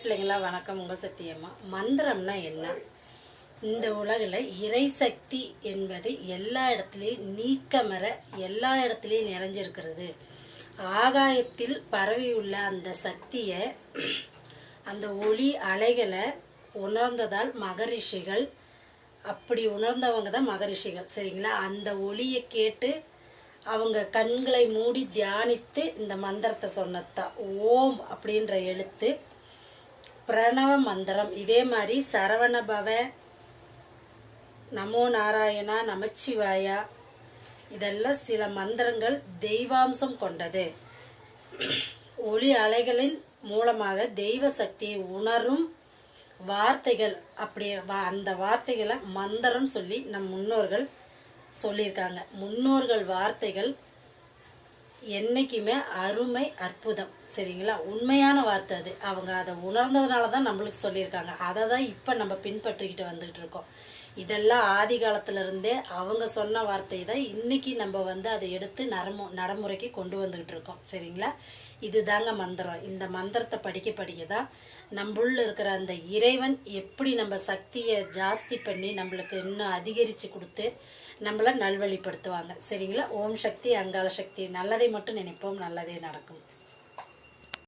பிள்ளைங்களா வணக்கம். உங்கள் சத்தியம்மா. மந்திரம்னா என்ன? இந்த உலகில் இறைசக்தி என்பது எல்லா இடத்துலையும் நீக்கமற எல்லா இடத்துலையும் நிறைஞ்சிருக்கிறது. ஆகாயத்தில் பரவியுள்ள அந்த சக்தியை, அந்த ஒளி அலைகளை உணர்ந்ததால் மகரிஷிகள், அப்படி உணர்ந்தவங்க தான் மகரிஷிகள், சரிங்களா? அந்த ஒளியை கேட்டு அவங்க கண்களை மூடி தியானித்து இந்த மந்திரத்தை சொன்னதுதான். ஓம் அப்படின்ற எழுத்து பிரணவ மந்திரம். இதே மாதிரி சரவணபவ, நமோ நாராயணா, நமச்சிவாயா, இதெல்லாம் சில மந்திரங்கள் தெய்வாம்சம் கொண்டது. ஒளி அலைகளின் மூலமாக தெய்வ சக்தியை உணரும் வார்த்தைகள். அப்படியே அந்த வார்த்தைகளை மந்திரம் சொல்லி நம் முன்னோர்கள் சொல்லியிருக்காங்க. முன்னோர்கள் வார்த்தைகள் என்றைக்குமே அருமை, அற்புதம், சரிங்களா? உண்மையான வார்த்தை அது. அவங்க அதை உணர்ந்ததுனால தான் நம்மளுக்கு சொல்லியிருக்காங்க. அதை தான் இப்போ நம்ம பின்பற்றிக்கிட்டு வந்துக்கிட்டு இருக்கோம். இதெல்லாம் ஆதி காலத்திலருந்தே அவங்க சொன்ன வார்த்தை தான் இன்றைக்கி நம்ம அதை எடுத்து நடைமுறைக்கு கொண்டு வந்துக்கிட்டு இருக்கோம், சரிங்களா? இது தாங்க மந்திரம். இந்த மந்திரத்தை படிக்க தான் நம்முள்ள இருக்கிற அந்த இறைவன் எப்படி நம்ம சக்தியை ஜாஸ்தி பண்ணி நம்மளுக்கு இன்னும் அதிகரித்து கொடுத்து நம்மளை நல்வழிப்படுத்துவாங்க, சரிங்களா? ஓம் சக்தி, அங்காள சக்தி. நல்லதை மட்டும் நினைப்போம், நல்லதே நடக்கும்.